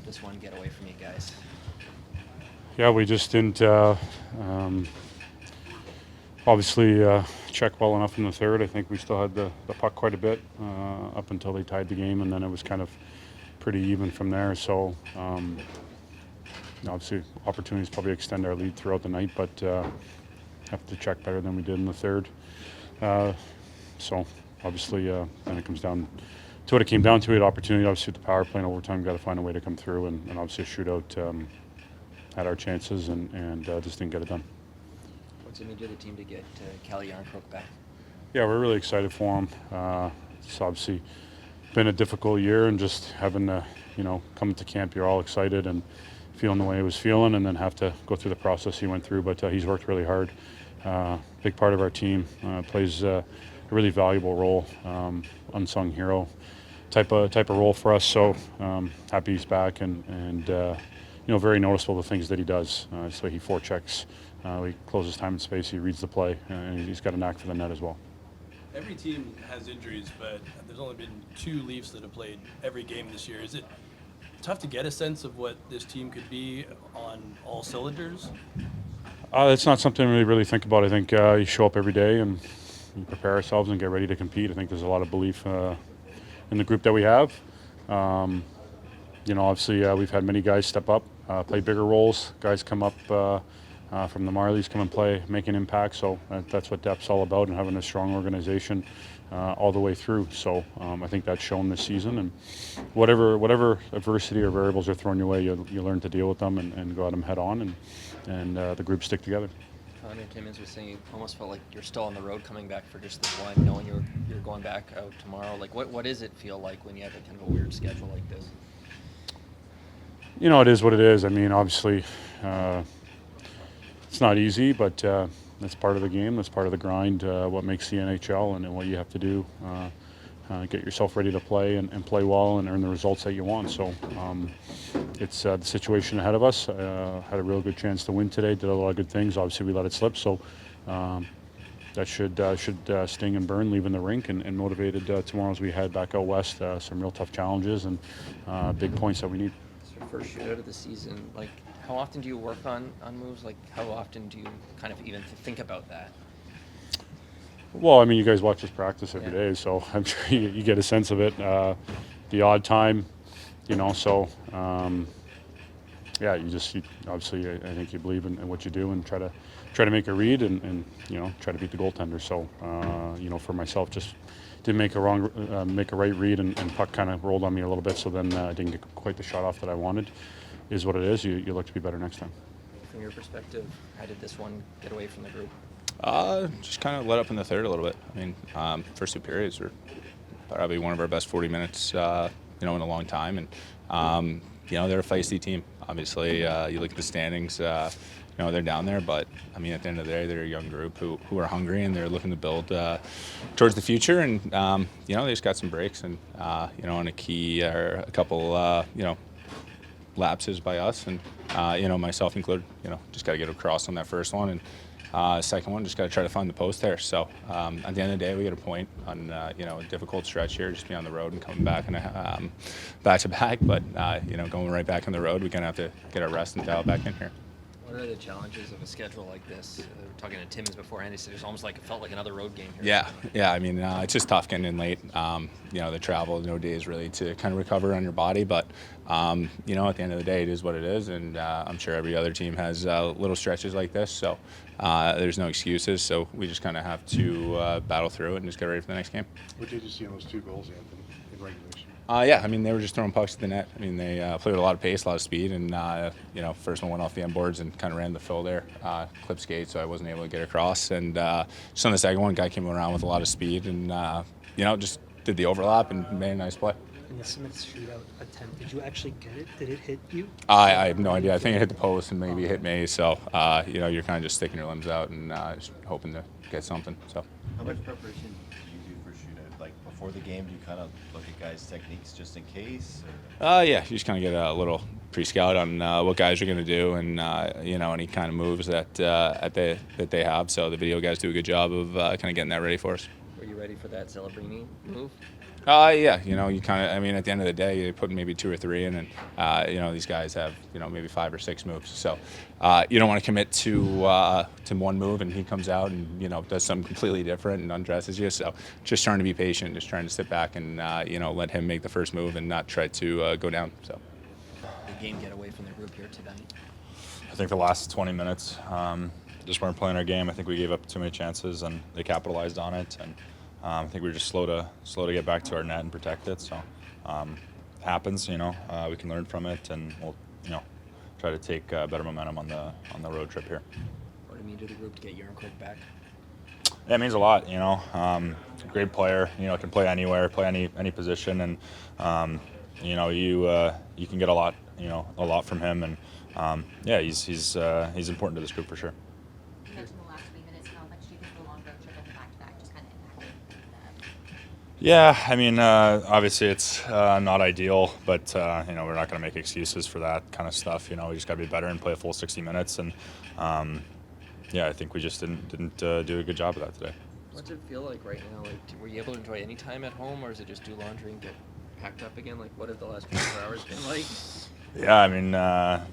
this one get away from you guys? Yeah, we just didn't obviously check well enough in the third. I think we still had the puck quite a bit up until they tied the game, and then it was kind of pretty even from there. So obviously opportunities probably extend our lead throughout the night, but have to check better than we did in the third. So obviously then it comes down to what it came down to. We had opportunity, obviously, with the power play and overtime. Got to find a way to come through, and obviously a shootout had our chances and just didn't get it done. What's it mean to the team to get Calle Jarnkrok back? Yeah, we're really excited for him. It's obviously been a difficult year, and just having to, come to camp, you're all excited and feeling the way he was feeling, and then have to go through the process he went through. But he's worked really hard. Big part of our team, plays a really valuable role, unsung hero type of role for us. So happy he's back, and very noticeable the things that he does. So he forechecks, he closes time and space, he reads the play, and he's got a knack for the net as well. Every team has injuries, but there's only been 2 Leafs that have played every game this year. Is it tough to get a sense of what this team could be on all cylinders? It's not something we really think about. I think you show up every day and you prepare ourselves and get ready to compete. I think there's a lot of belief in the group that we have. Obviously we've had many guys step up, play bigger roles. Guys come up from the Marlies, come and play, make an impact. So that's what depth's all about, and having a strong organization all the way through. So I think that's shown this season. And whatever adversity or variables are thrown your way, you learn to deal with them and go at them head on, and the group stick together. Connor Timmins was saying you almost felt like you're still on the road coming back for just the one, knowing you're going back out tomorrow. Like, what does it feel like when you have a kind of a weird schedule like this? It is what it is. I mean, obviously, it's not easy, but that's part of the game. That's part of the grind. What makes the NHL, and what you have to do, get yourself ready to play and play well and earn the results that you want. So it's the situation ahead of us. Had a real good chance to win today. Did a lot of good things. Obviously, we let it slip. So that should sting and burn leaving the rink, and motivated tomorrow as we head back out west. Some real tough challenges and big points that we need. It's your first shootout of the season. Like, how often do you work on moves? Like, how often do you kind of even think about that? Well, I mean, you guys watch us practice every day, so I'm sure you get a sense of it. The odd time, so yeah, you obviously, I think you believe in what you do and try to make a read and try to beat the goaltender. So for myself, just didn't make a right read, and puck kind of rolled on me a little bit. So then I didn't get quite the shot off that I wanted. Is what it is. You look to be better next time. From your perspective, how did this one get away from the group? Just kind of let up in the third a little bit. I mean, first 2 periods were probably one of our best 40 minutes, in a long time. And, they're a feisty team. Obviously, you look at the standings, they're down there. But, I mean, at the end of the day, they're a young group who are hungry, and they're looking to build towards the future. And, they just got some breaks and, on a couple, lapses by us, and myself included. Just got to get across on that first one, and second one, just got to try to find the post there. So at the end of the day, we get a point on a difficult stretch here, just be on the road and coming back and back to back. But going right back on the road, we're gonna have to get our rest and dial back in here. What are the challenges of a schedule like this? We were talking to Timmins beforehand. He said it was almost like it felt like another road game here. Yeah. I mean, it's just tough getting in late. The travel, no days really to kind of recover on your body. But, at the end of the day, it is what it is. And I'm sure every other team has little stretches like this. So there's no excuses. So we just kind of have to battle through it and just get ready for the next game. What did you see on those 2 goals, Anthony, in regulation? I mean, they were just throwing pucks at the net. I mean, they played with a lot of pace, a lot of speed, and, first one went off the end boards and kind of ran the fill there, clip skate, so I wasn't able to get across. And just on the second one, guy came around with a lot of speed and, just did the overlap and made a nice play. In the Smith shootout attempt, did you actually get it? Did it hit you? I have no idea. I think it hit the post and maybe hit me. So, you're kind of just sticking your limbs out and just hoping to get something. So. How much preparation do you do for shootout? Like before the game, do you kind of look at guys' techniques just in case? Yeah, you just kind of get a little pre-scout on what guys are going to do and any kind of moves that they have. So the video guys do a good job of kind of getting that ready for us. Were you ready for that Celebrini move? Yeah, you kind of. I mean, at the end of the day, you put maybe 2 or 3 in, and these guys have maybe 5 or 6 moves. So you don't want to commit to one move, and he comes out and does something completely different and undresses you. So just trying to be patient, just trying to sit back and let him make the first move and not try to go down. So The game get away from the group here tonight. I think the last 20 minutes just weren't playing our game. I think we gave up too many chances, and they capitalized on it. And I think we were just slow to get back to our net and protect it. So it happens, we can learn from it, and we'll try to take better momentum on the road trip here. What did it mean to the group to get Jarnkrok back? Yeah, it means a lot. Great player. Can play anywhere, play any position, and you can get a lot from him. And yeah, he's important to this group for sure. You mentioned the last 3 minutes. How much do you think the long road trip and the back-to-back just kind of impacted that? Yeah, I mean, obviously it's not ideal, but we're not going to make excuses for that kind of stuff. We just got to be better and play a full 60 minutes. And yeah, I think we just didn't do a good job of that today. What's it feel like right now? Like, were you able to enjoy any time at home, or is it just do laundry and get packed up again? Like, what have the last 24 hours been like? Yeah, I mean,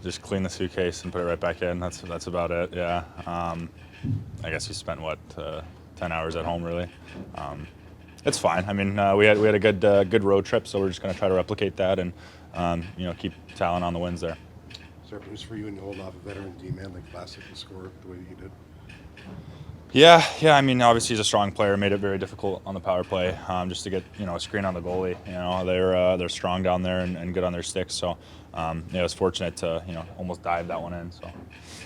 just clean the suitcase and put it right back in. That's about it. Yeah, I guess you spent 10 hours at home really. It's fine. I mean, we had a good road trip, so we're just going to try to replicate that and keep tallying on the wins there. Is there a boost for you when you hold off a veteran D-man like Vlasic and score the way you did? Yeah. I mean, obviously he's a strong player. Made it very difficult on the power play, just to get a screen on the goalie. They're strong down there and good on their sticks. So I was fortunate to almost dive that one in. So.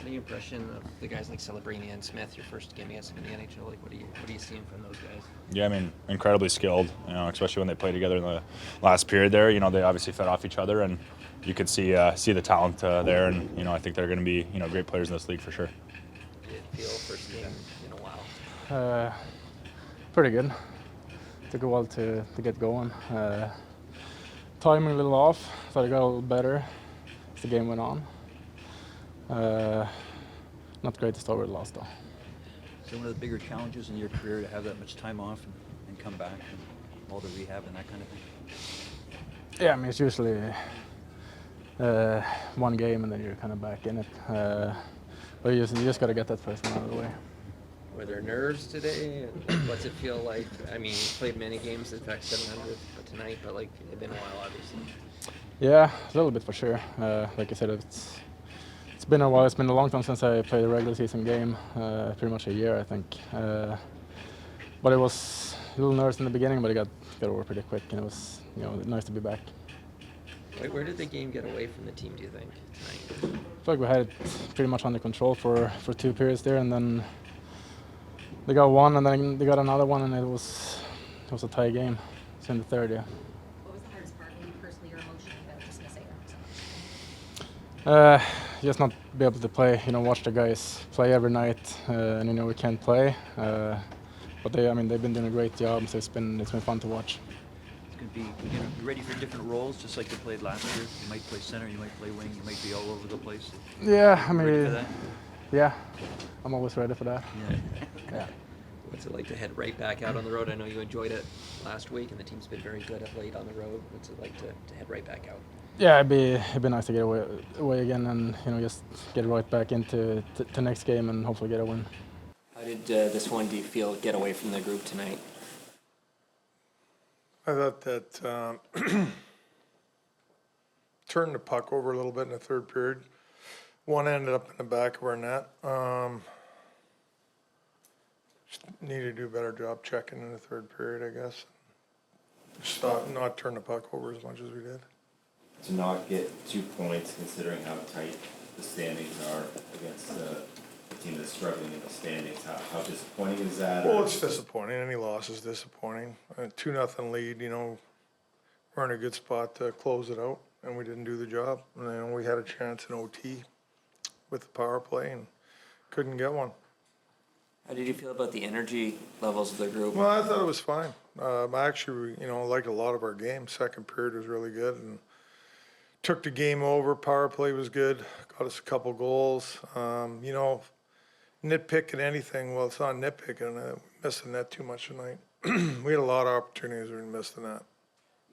Any impression of the guys like Celebrini and Smith, your first game against them in the NHL? Like, what are you seeing from those guys? Yeah, I mean, incredibly skilled. Especially when they played together in the last period there. They obviously fed off each other, and you could see the talent there. And I think they're going to be great players in this league for sure. Did it feel first game in a while? Pretty good. Took a while to get going. Timing a little off. Thought it got a little better as the game went on. Not great to start with last though. So one of the bigger challenges in your career to have that much time off and come back and all the rehab and that kind of thing? Yeah, I mean it's usually one game and then you're kind of back in it. But you just got to get that first one out of the way. Were there nerves today? And what's it feel like? I mean, you played many games, in fact 700 tonight, but like it's been a while, obviously. Yeah, a little bit for sure. Like I said, it's been a while. It's been a long time since I played a regular season game. Pretty much a year, I think. But it was a little nervous in the beginning, but it got over pretty quick, and it was nice to be back. Where did the game get away from the team, do you think, tonight? I feel like we had it pretty much under control for 2 periods there, and then they got one, and then they got another one, and it was a tie game. It's in the third, yeah. What was the hardest part, maybe personally or emotionally, about just missing them? Just not be able to play. Watch the guys play every night, and we can't play. But they've been doing a great job, so it's been fun to watch. It's going to be, you ready for different roles, just like you played last year. You might play center, you might play wing, you might be all over the place. Yeah, Ready for that? yeah, I'm always ready for that. Yeah. Yeah. What's it like to head right back out on the road? I know you enjoyed it last week, and the team's been very good of late on the road. What's it like to head right back out? Yeah, it'd be nice to get away again, and just get right back into the next game and hopefully get a win. How did this one, do you feel, get away from the group tonight? I thought that turned the puck over a little bit in the third period. One ended up in the back of our net. Just needed to do a better job checking in the third period, I guess. Just not turn the puck over as much as we did. To not get 2 points, considering how tight the standings are against a team that's struggling in the standings, how disappointing is that? Well, it's disappointing. Any loss is disappointing. 2-0 lead, we're in a good spot to close it out, and we didn't do the job. And we had a chance in OT with the power play and couldn't get one. How did you feel about the energy levels of the group? Well, I thought it was fine. I actually, liked a lot of our games. Second period was really good and took the game over. Power play was good. Got us a couple goals. Nitpicking anything, well, it's not nitpicking. We missed the net too much tonight. We had a lot of opportunities, we missed the net.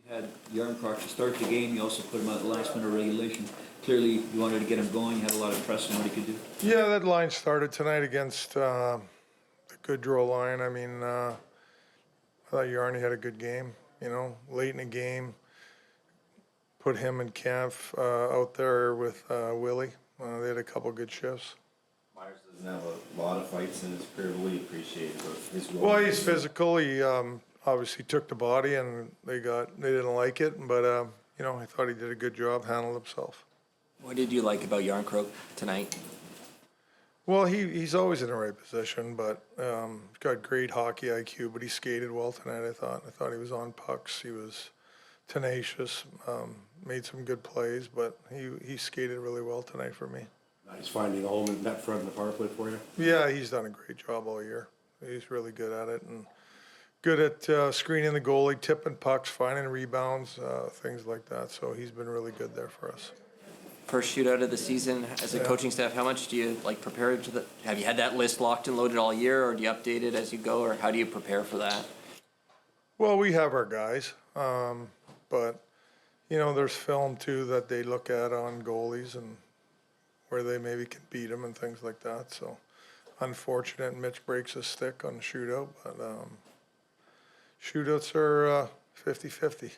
You had Jarnkrok to start the game. You also put him out the last minute of regulation. Clearly, you wanted to get him going. You had a lot of trust in what he could do. Yeah, that line started tonight against the good draw line. I mean, I thought Yarny had a good game, you know, late in the game. Put him and Kampf out there with Willie. They had a couple good shifts. Myers doesn't have a lot of fights in his career. We appreciate his Well, he's physical. He obviously took the body, and they didn't like it. But you know, I thought he did a good job, handled himself. What did you like about Jarnkrok tonight? Well, he's always in the right position, but got great hockey IQ. But he skated well tonight. I thought he was on pucks. He was tenacious. Made some good plays, but he skated really well tonight for me. Nice finding a home in net front in the power play for you. Yeah, he's done a great job all year. He's really good at it and good at screening the goalie, tipping pucks, finding rebounds, things like that. So he's been really good there for us. First shootout of the season as a coaching staff. How much do you prepare to the? Have you had that list locked and loaded all year, or do you update it as you go, or how do you prepare for that? Well, we have our guys, but you know, there's film too that they look at on goalies and where they maybe can beat them and things like that. So, unfortunate, Mitch breaks his stick on the shootout, but shootouts are 50-50.